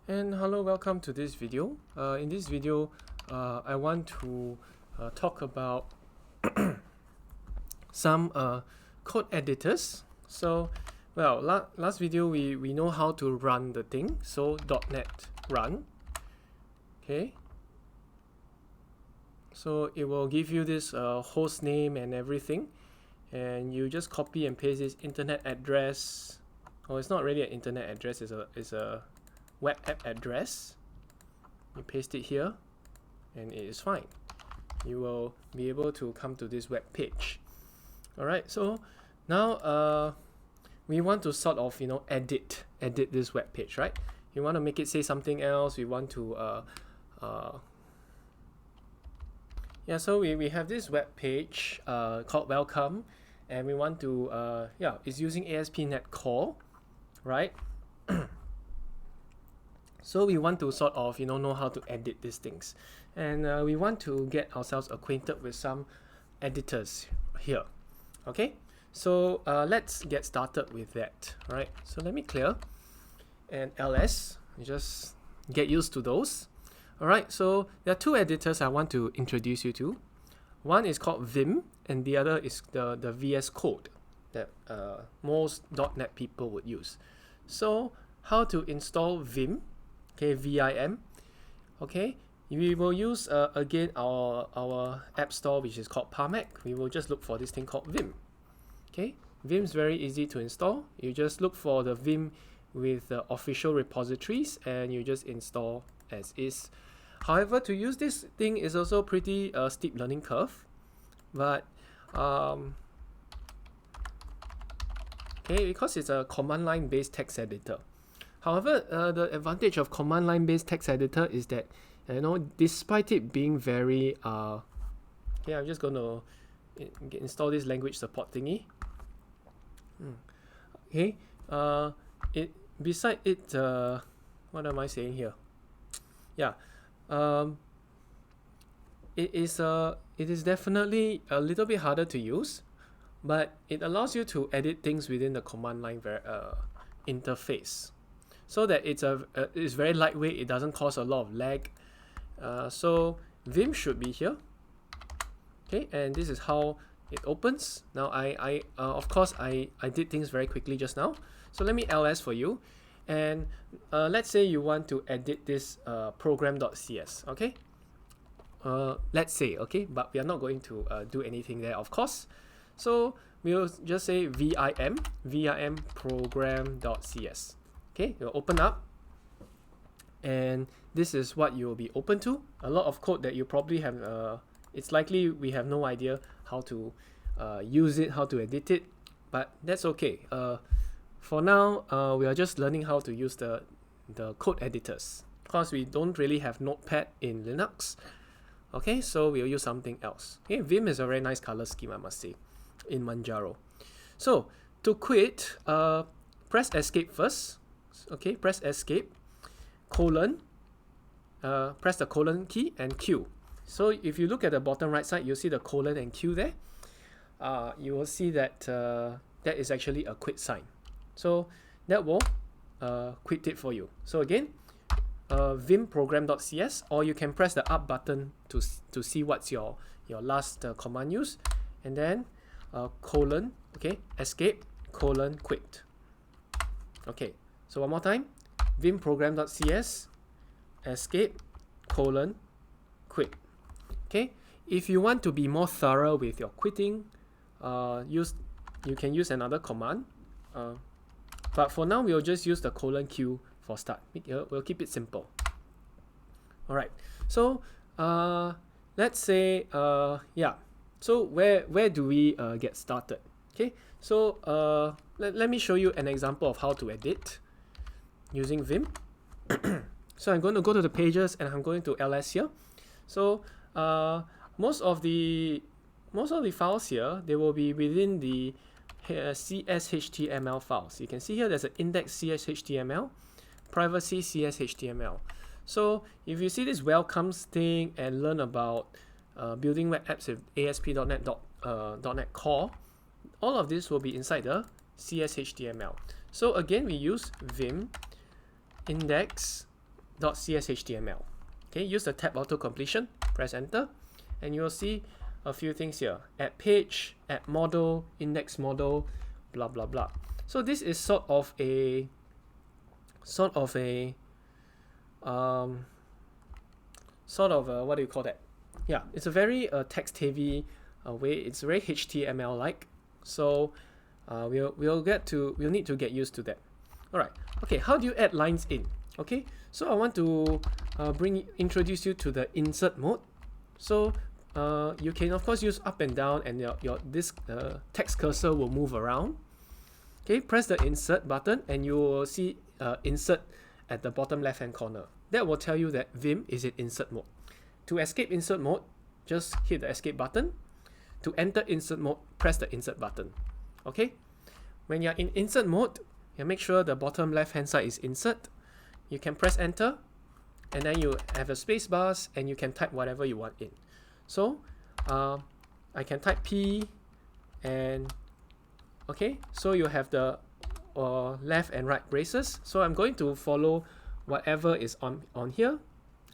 And hello, welcome to this video. In this video, I want to talk about some code editors. So, well, last video we know how to run the thing. So .NET run. Okay. So it will give you this host name and everything, and you just copy and paste this internet address. Oh, it's not really an internet address. It's a web app address. You paste it here and it is fine. You will be able to come to this web page. Alright, so now we want to sort of edit this web page, right? You want to make it say something else. We want to so we have this web page called welcome, and we want to it's using ASP.NET Core, right? So we want to sort of know how to edit these things, and we want to get ourselves acquainted with some editors here. Okay, so let's get started with that. All right, so let me clear and ls, just get used to those. All right, so there are two editors I want to introduce you to. One is called Vim, and the other is the vscode that most .NET people would use. So how to install Vim? Okay, Vim. Okay, we will use again our app store, which is called Parmac. We will just look for this thing called Vim. Okay, Vim is very easy to install. You just look for the Vim with the official repositories, and you just install as is. However, to use this thing is also pretty steep learning curve, but okay, because it's a command line based text editor. However, the advantage of command line based text editor is that despite it being very I'm just going to install this language support thingy. Okay, beside it, what am I saying here? Yeah, it is definitely a little bit harder to use, but it allows you to edit things within the command line interface, so that it's very lightweight. It doesn't cause a lot of lag. So Vim should be here. Okay, and this is how it opens. Now of course I did things very quickly just now. So let me ls for you, and let's say you want to edit this program.cs. Okay, let's say, okay, but we are not going to do anything there, of course. So we'll just say vim program.cs. Okay, you'll open up, and this is what you'll be open to. A lot of code that you probably have, it's likely we have no idea how to use it, how to edit it, but that's okay. For now, we are just learning how to use the code editors, because we don't really have Notepad in Linux. Okay, so we'll use something else. Okay, Vim is a very nice color scheme, I must say, in Manjaro. So to quit, press escape first. Okay, press escape, colon, press the colon key and Q. So if you look at the bottom right side, you'll see the colon and Q there. You will see that that is actually a quit sign. So that will quit it for you. So again, vim program.cs, or you can press the up button to see what's your last command use, and then colon, okay, escape, colon, quit. Okay, so one more time, vim program.cs, escape, colon, quit. Okay, if you want to be more thorough with your quitting, you can use another command, but for now we'll just use the colon Q for start. We'll keep it simple. Alright, so let's say so where do we get started? Okay, so let me show you an example of how to edit using Vim. So I'm going to go to the pages, and I'm going to ls here. So most of the files here, they will be within the CSHTML files. You can see here there's an index CSHTML, privacy CSHTML. So if you see this welcomes thing and learn about building web apps with ASP.NET .NET Core, all of this will be inside the CSHTML. So again, we use Vim index .cshtml. Okay, use the tab auto completion, press enter, and you'll see a few things here: add page, add model, index model, blah blah blah. So this is sort of a what do you call that? Yeah, it's a very text heavy way. It's very HTML like. So we'll need to get used to that. All right. Okay. How do you add lines in? Okay. So I want to introduce you to the insert mode. So you can of course use up and down, and this text cursor will move around. Okay. Press the insert button, and you will see insert at the bottom left hand corner. That will tell you that Vim is in insert mode. To escape insert mode, just hit the escape button. To enter insert mode, press the insert button. Okay? When you're in insert mode, you make sure the bottom left hand side is insert. You can press enter, and then you have a space bars, and you can type whatever you want in. So I can type P, and okay, so you have the left and right braces. So I'm going to follow whatever is on here.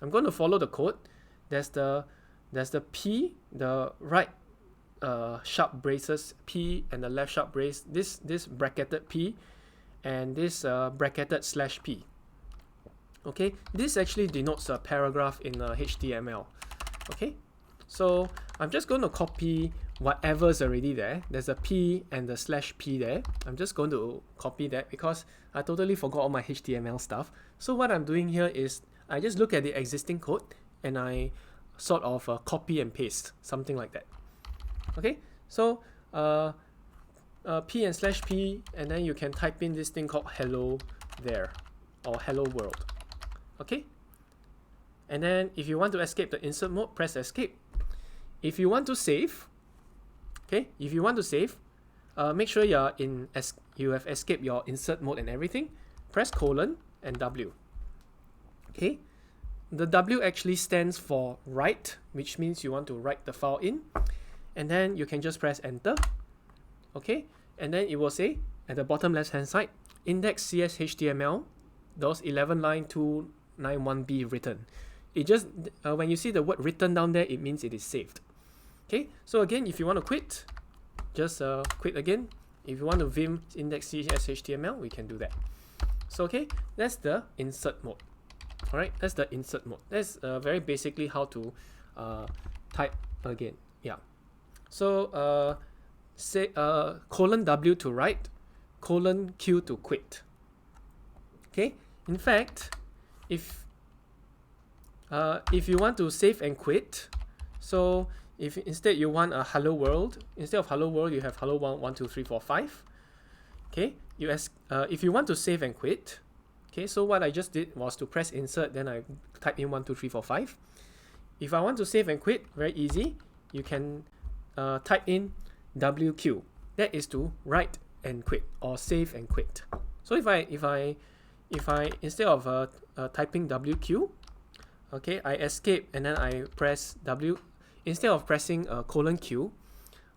I'm going to follow the code. There's the P, the right sharp braces P, and the left sharp brace, this bracketed P, and this bracketed /P. Okay, this actually denotes a paragraph in HTML. Okay, so I'm just going to copy whatever's already there. There's a P and the /P there. I'm just going to copy that because I totally forgot all my HTML stuff. So what I'm doing here is I just look at the existing code and I sort of copy and paste, something like that. Okay, so P and /P, and then you can type in this thing called hello there, or hello world. Okay, and then if you want to escape the insert mode, press escape. If you want to save, okay, make sure you have escaped your insert mode and everything. Press colon and W. Okay, the W actually stands for write, which means you want to write the file in, and then you can just press enter. Okay, and then it will say at the bottom left hand side, index.cs.html, those 11 line 291b written. It just when you see the word written down there, it means it is saved. Okay, so again, if you want to quit, just quit again. If you want to vim index.cs.html, we can do that. So okay, that's the insert mode. All right, that's the insert mode. That's very basically how to type again. Yeah. So say colon W to write, colon Q to quit. Okay. In fact, if you want to save and quit, so if instead you want a hello world, instead of hello world, you have hello 1 2 3 4 5. Okay. If you want to save and quit, okay, so what I just did was to press insert, then I type in 1 2 3 4 5. If I want to save and quit, very easy. You can type in WQ. That is to write and quit, or save and quit. So if I instead of typing WQ, okay, I escape and then I press W. Instead of pressing colon Q,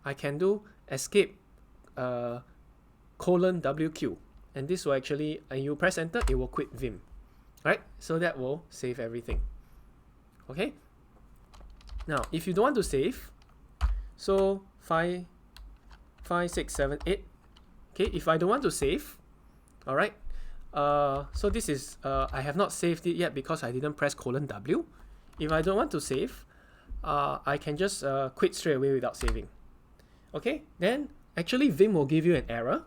I can do escape colon WQ. And this will actually, and you press enter, it will quit Vim. Right? So that will save everything. Okay? Now, if you don't want to save, so 5, 6, 7, 8. Okay, if I don't want to save, all right. So this is, I have not saved it yet because I didn't press colon W. If I don't want to save, I can just quit straight away without saving. Okay, then actually Vim will give you an error.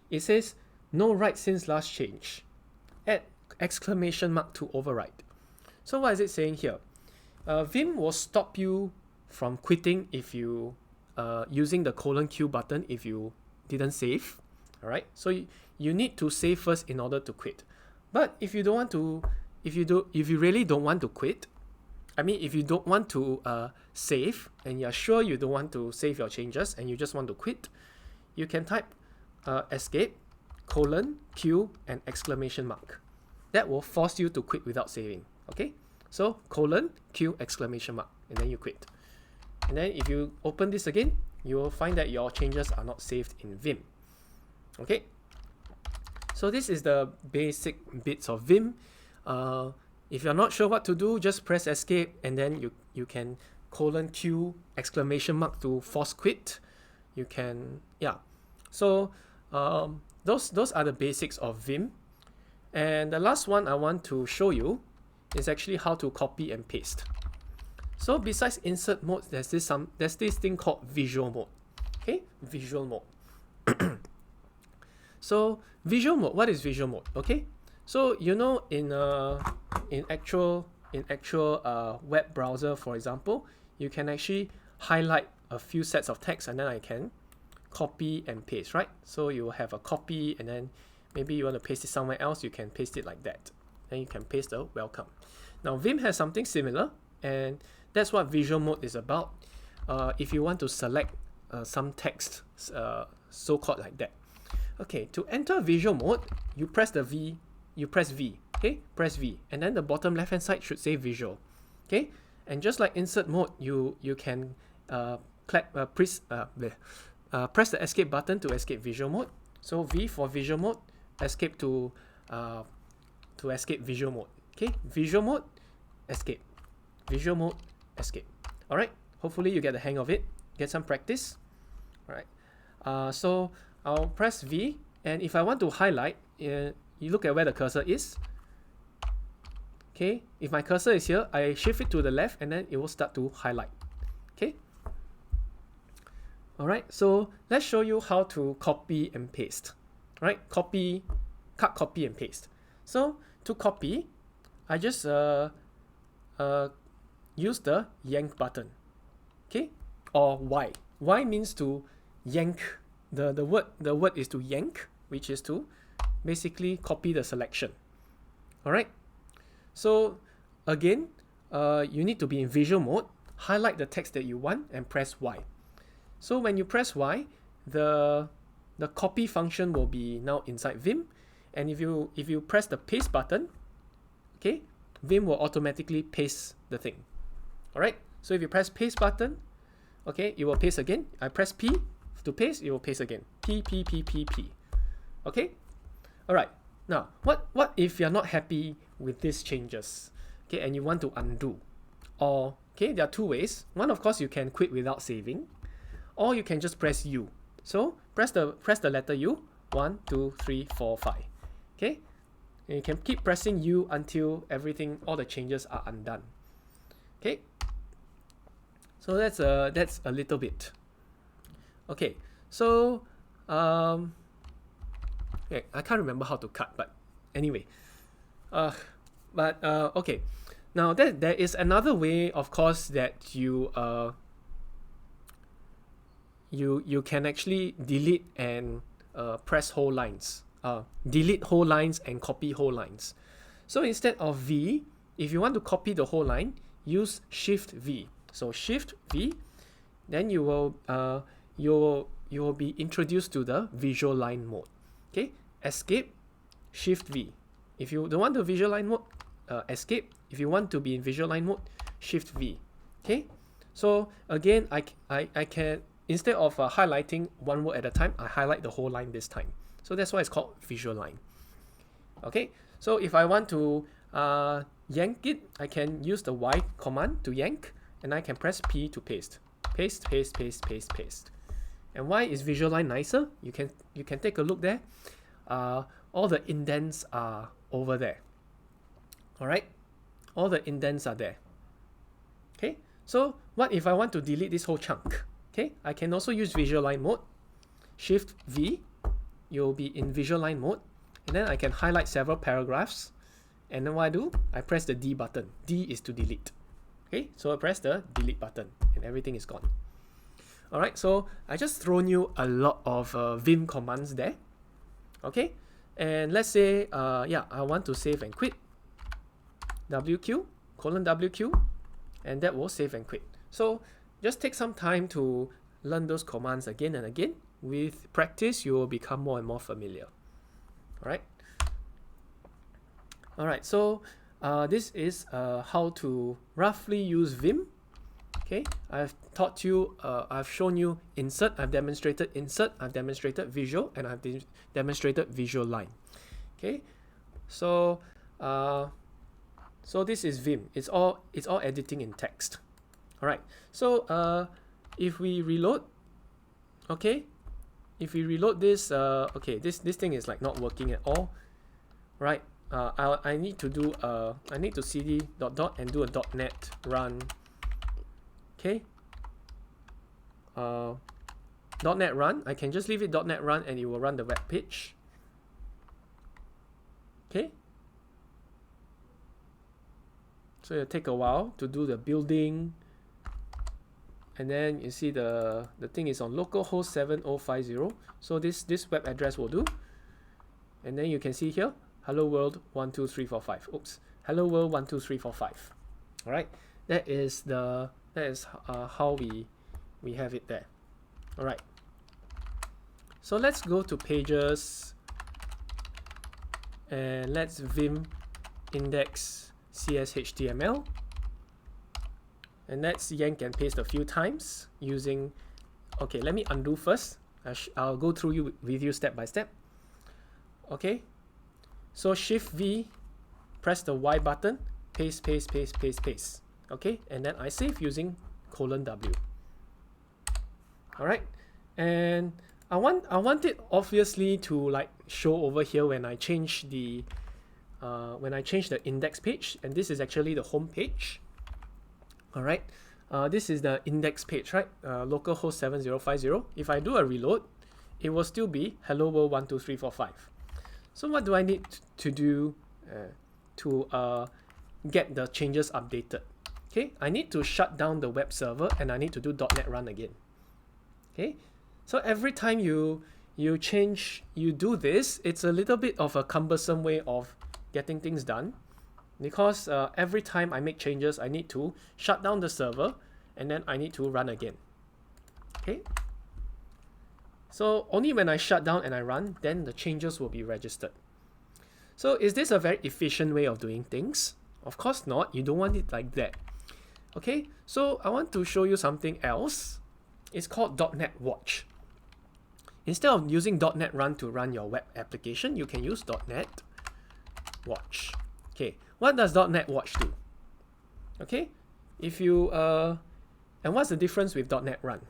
It says, no write since last change. Add exclamation mark to override. So what is it saying here? Vim will stop you from quitting if you using the colon Q button if you didn't save. All right. So you need to save first in order to quit. But if you don't want to, if you really don't want to quit, I mean, if you don't want to save and you're sure you don't want to save your changes and you just want to quit, you can type escape colon Q and exclamation mark. That will force you to quit without saving. Okay, so colon Q exclamation mark, and then you quit. And then if you open this again, you will find that your changes are not saved in Vim. Okay, so this is the basic bits of Vim. If you're not sure what to do, just press escape, and then you can :Q exclamation mark to force quit. You can, yeah. So those are the basics of Vim. And the last one I want to show you is actually how to copy and paste. So besides insert mode, there's this thing called visual mode. Okay, visual mode. So visual mode, what is visual mode? Okay, so you know in actual web browser, for example, you can actually highlight a few sets of text, and then I can copy and paste, right? So you have a copy, and then maybe you want to paste it somewhere else, you can paste it like that. Then you can paste the welcome. Now Vim has something similar, and that's what visual mode is about. If you want to select some text, so-called like that. Okay, to enter visual mode, you press the V, you press V, okay? Press V, and then the bottom left-hand side should say visual, okay? And just like insert mode, you can press the escape button to escape visual mode. So V for visual mode, escape to escape visual mode. Okay, visual mode, escape. Visual mode, escape. All right. Hopefully you get the hang of it. Get some practice. All right. So I'll press V, and if I want to highlight, you look at where the cursor is. Okay. If my cursor is here, I shift it to the left, and then it will start to highlight. Okay. All right. So let's show you how to copy and paste. All right. Cut, copy, and paste. So to copy, I just use the yank button, okay, or Y. Y means to yank. The word is to yank, which is to basically copy the selection. All right. So again, you need to be in visual mode. Highlight the text that you want and press Y. So when you press Y, the copy function will be now inside Vim, and if you press the paste button, okay, Vim will automatically paste the thing. All right. So if you press paste button, okay, it will paste again. I press P to paste, it will paste again. P. Okay. All right. Now, what if you're not happy with these changes, okay, and you want to undo? Or okay, there are two ways. One, of course, you can quit without saving, or you can just press U. So press the letter U. 1, 2, 3, 4, 5. Okay. And you can keep pressing U until all the changes are undone. Okay. So that's a little bit. Okay. So okay, I can't remember how to cut, but anyway. Okay. Now there is another way, of course, that you can actually delete and press whole lines. Delete whole lines and copy whole lines. So instead of V, if you want to copy the whole line, use shift V. So shift V, then you will be introduced to the visual line mode. Okay, escape, shift V. If you don't want the visual line mode, escape. If you want to be in visual line mode, shift V. Okay, so again, I can, instead of highlighting one word at a time, I highlight the whole line this time. So that's why it's called visual line. Okay, so if I want to yank it, I can use the Y command to yank, and I can press P to paste. Paste, paste, paste, paste, paste. And why is visual line nicer? You can take a look there. All the indents are over there. All right, all the indents are there. Okay, so what if I want to delete this whole chunk? Okay, I can also use visual line mode. Shift V, you'll be in visual line mode, and then I can highlight several paragraphs. And then what I do, I press the D button. D is to delete. Okay, so I press the delete button, and everything is gone. All right, so I just thrown you a lot of Vim commands there. Okay, and let's say, I want to save and quit. WQ, :WQ, and that will save and quit. So just take some time to learn those commands again and again. With practice, you will become more and more familiar. All right. All right. So this is how to roughly use Vim. Okay. I've taught you. I've shown you insert. I've demonstrated insert. I've demonstrated visual, and I've demonstrated visual line. Okay. So So this is Vim. It's all editing in text. All right. So if we reload, okay, if we reload this, okay, this thing is like not working at all, right? I need to do I need to cd dot and do a .net run. Okay. .net run. I can just leave it .net run and it will run the web page. Okay. So it'll take a while to do the building. And then you see the thing is on localhost 7050. So this web address will do. And then you can see here, hello world 12345. Oops. Hello world 12345. All right. That is how we have it there. All right. So let's go to pages and let's vim index CS_HTML. And let's yank and paste a few times using, okay, let me undo first. I'll go through with you step by step. Okay, so shift+v, press the Y button, paste, paste, paste, paste, paste. Okay, and then I save using :W. All right, and I want it obviously to like show over here when I change the index page, and this is actually the home page. All right, this is the index page, right? Localhost 7050. If I do a reload, it will still be hello world 12345. So what do I need to do to get the changes updated? Okay, I need to shut down the web server and I need to do .net run again. Okay, so every time you do this, it's a little bit of a cumbersome way of getting things done, because every time I make changes, I need to shut down the server and then I need to run again. Okay, so only when I shut down and I run, then the changes will be registered. So is this a very efficient way of doing things? Of course not. You don't want it like that. Okay, so I want to show you something else. It's called .net watch. Instead of using .net run to run your web application, you can use .net watch. Okay, what does .net watch do? Okay, if you and what's the difference with .net run?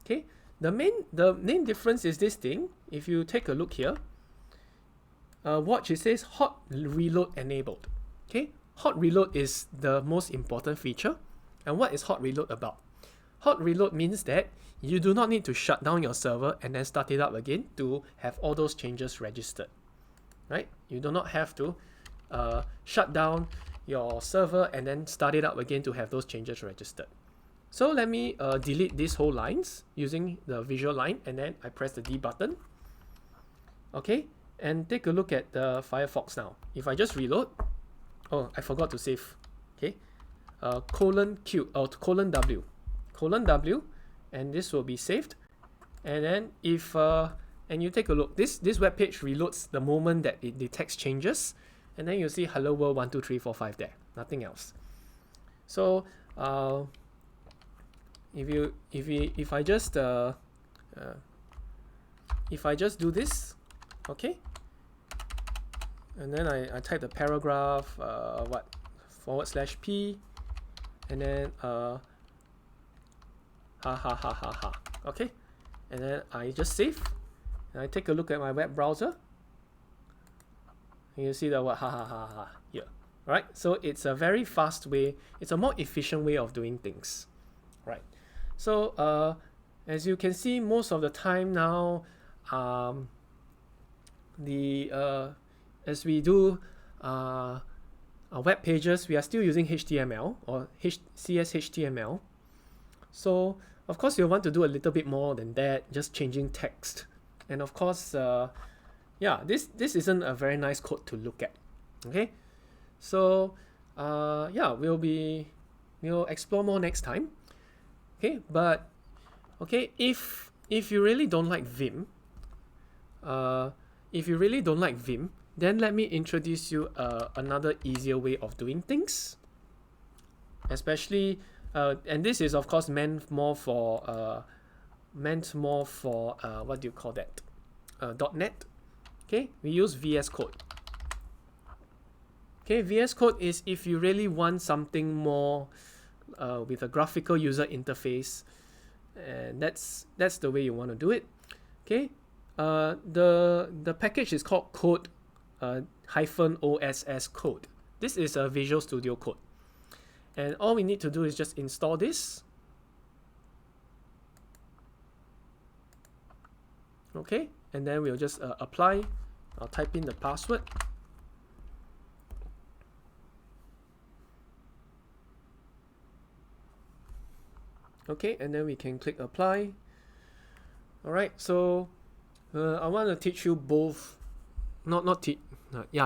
Okay, the main difference is this thing. If you take a look here, watch, it says hot reload enabled. Okay, hot reload is the most important feature. And what is hot reload about? Hot reload means that you do not need to shut down your server and then start it up again to have all those changes registered, right? You do not have to shut down your server and then start it up again to have those changes registered. So let me delete these whole lines using the visual line, and then I press the D button. Okay, and take a look at the Firefox now. If I just reload, oh, I forgot to save. Okay, :W, and this will be saved. And then if and you take a look, this web page reloads the moment that it detects changes, and then you see hello world 12345 there, nothing else. So if I just do this, okay, and then I type the paragraph /p, and then okay, and then I just save and I take a look at my web browser, and you see the word here, right? So it's a very fast way, it's a more efficient way of doing things, right? So as you can see, most of the time now, as we do web pages, we are still using HTML or CS_HTML. So of course you want to do a little bit more than that, just changing text. And of course, yeah, this isn't a very nice code to look at. Okay, so yeah, we'll explore more next time. Okay, but okay, if you really don't like Vim, then let me introduce you another easier way of doing things. Especially, and this is of course meant more for what do you call that? .net. Okay, we use VS Code. Okay, VS Code is if you really want something more with a graphical user interface, and that's the way you want to do it. Okay, the package is called code -oss code. This is a Visual Studio Code, and all we need to do is just install this. Okay, and then we'll just apply. I'll type in the password. Okay, and then we can click apply. Alright, so I want to teach you both,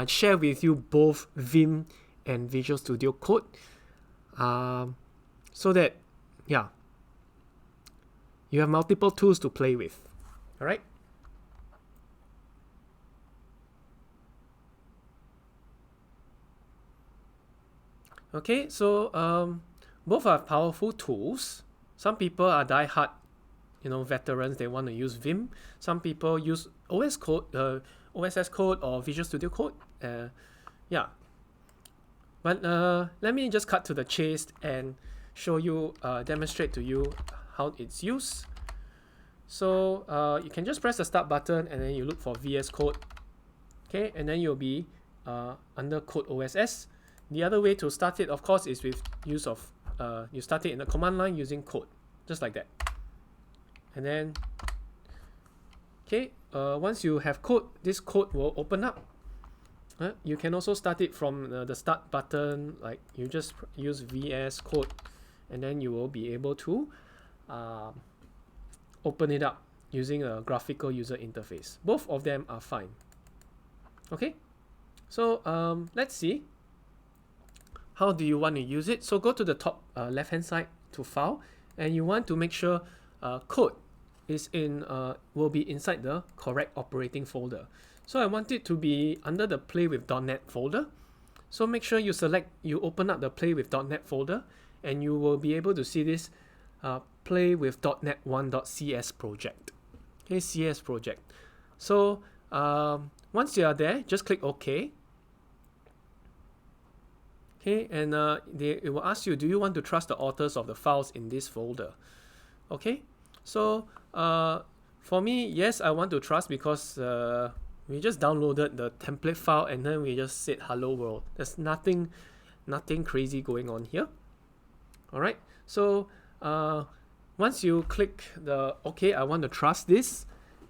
share with you both Vim and Visual Studio Code, so that, yeah, you have multiple tools to play with. Alright. Okay, so both are powerful tools. Some people are die-hard, veterans. They want to use Vim. Some people use OSS Code or Visual Studio Code. Yeah. But let me just cut to the chase and show you, demonstrate to you how it's used. So you can just press the start button and then you look for VS Code. Okay, and then you'll be under Code OSS. The other way to start it, of course, is with use of you start it in the command line using code, just like that. And then, okay, once you have code, this code will open up. You can also start it from the start button, like you just use VS Code, and then you will be able to open it up using a graphical user interface. Both of them are fine. Okay, so let's see. How do you want to use it? So go to the top left hand side to file, and you want to make sure code is will be inside the correct operating folder. So I want it to be under the play with .NET folder. So make sure you open up the play with .NET folder, and you will be able to see this play with .NET 1.cs project. Okay, CS project. So once you are there, just click OK. Okay, and it will ask you, do you want to trust the authors of the files in this folder? Okay, so for me, yes, I want to trust, because we just downloaded the template file and then we just said hello world. There's nothing crazy going on here. All right, so once you click the OK, I want to trust this,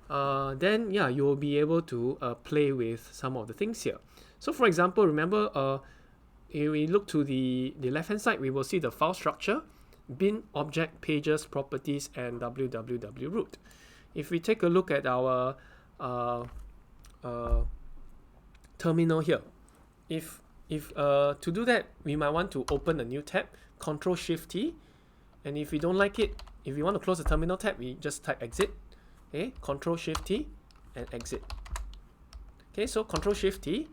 then yeah, you will be able to play with some of the things here. So for example, remember, if we look to the left hand side, we will see the file structure, bin, object, pages, properties, and www root. If we take a look at our terminal here, if to do that, we might want to open a new tab, Ctrl+Shift+T, and if we don't like it, if we want to close the terminal tab, we just type exit. Okay, Ctrl+Shift+T and exit. Okay, so Ctrl+Shift+T,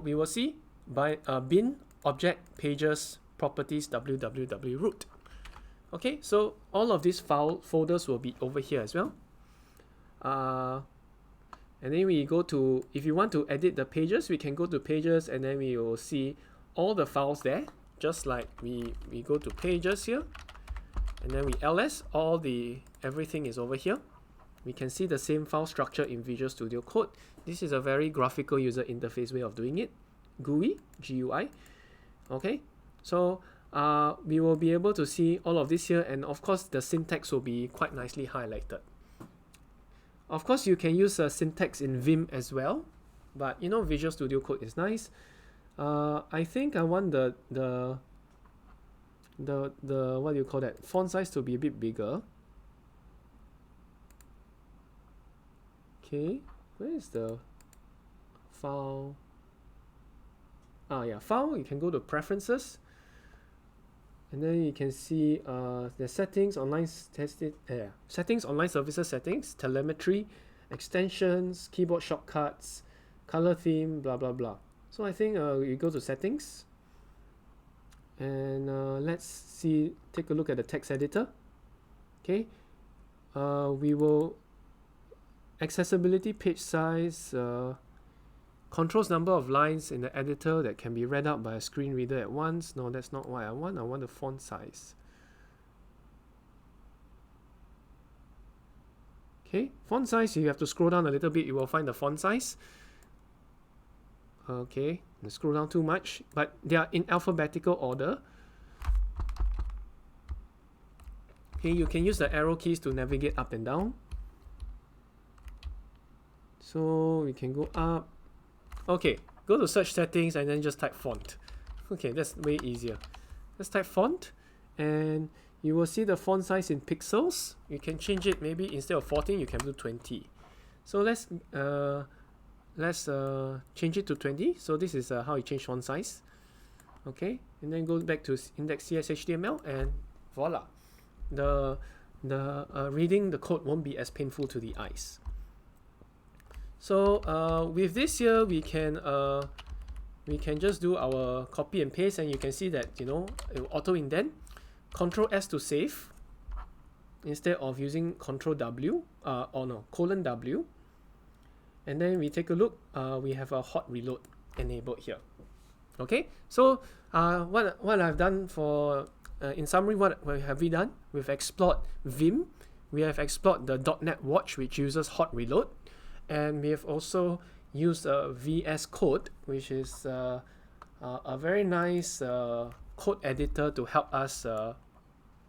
we will see by bin, object, pages, properties, www root. Okay, so all of these file folders will be over here as well. And then we go to, if you want to edit the pages, we can go to pages, and then we will see all the files there, just like we go to pages here, and then we ls, everything is over here. We can see the same file structure in Visual Studio Code. This is a very graphical user interface way of doing it. GUI, GUI. Okay, so we will be able to see all of this here, and of course the syntax will be quite nicely highlighted. Of course, you can use a syntax in Vim as well, but Visual Studio Code is nice. I think I want the what do you call that, font size to be a bit bigger. Okay, where is the file? Yeah, file, you can go to preferences, and then you can see the settings, online settings, online services settings, telemetry, extensions, keyboard shortcuts, color theme, blah blah blah. So I think you go to settings, and let's take a look at the text editor. Okay, we will accessibility, page size, controls number of lines in the editor that can be read out by a screen reader at once. No, that's not what I want. I want the font size. Okay, font size, you have to scroll down a little bit, you will find the font size. Okay, scroll down too much, but they are in alphabetical order. Okay, you can use the arrow keys to navigate up and down. So we can go up. Okay, go to search settings and then just type font. Okay, that's way easier. Let's type font, and you will see the font size in pixels. You can change it, maybe instead of 14, you can do 20. So let's change it to 20. So this is how you change font size. Okay, and then go back to index.cs.html, and voila. The reading the code won't be as painful to the eyes. So with this here, we can just do our copy and paste, and you can see that, you know, it will auto indent. Control S to save instead of using Control W or no, :W. And then we take a look. We have a hot reload enabled here. Okay, so what I've done for in summary, what have we done? We've explored Vim. We have explored the .NET Watch, which uses hot reload, and we have also used vscode, which is a very nice code editor to help us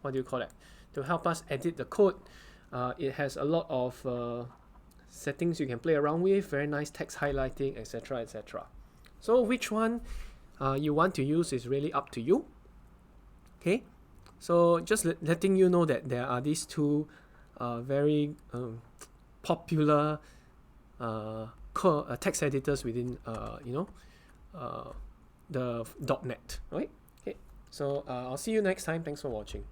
what do you call it? To help us edit the code. It has a lot of settings you can play around with, very nice text highlighting, etc., etc. So which one you want to use is really up to you. Okay, so just letting you know that there are these two very popular text editors within the .NET, right? Okay, so I'll see you next time. Thanks for watching.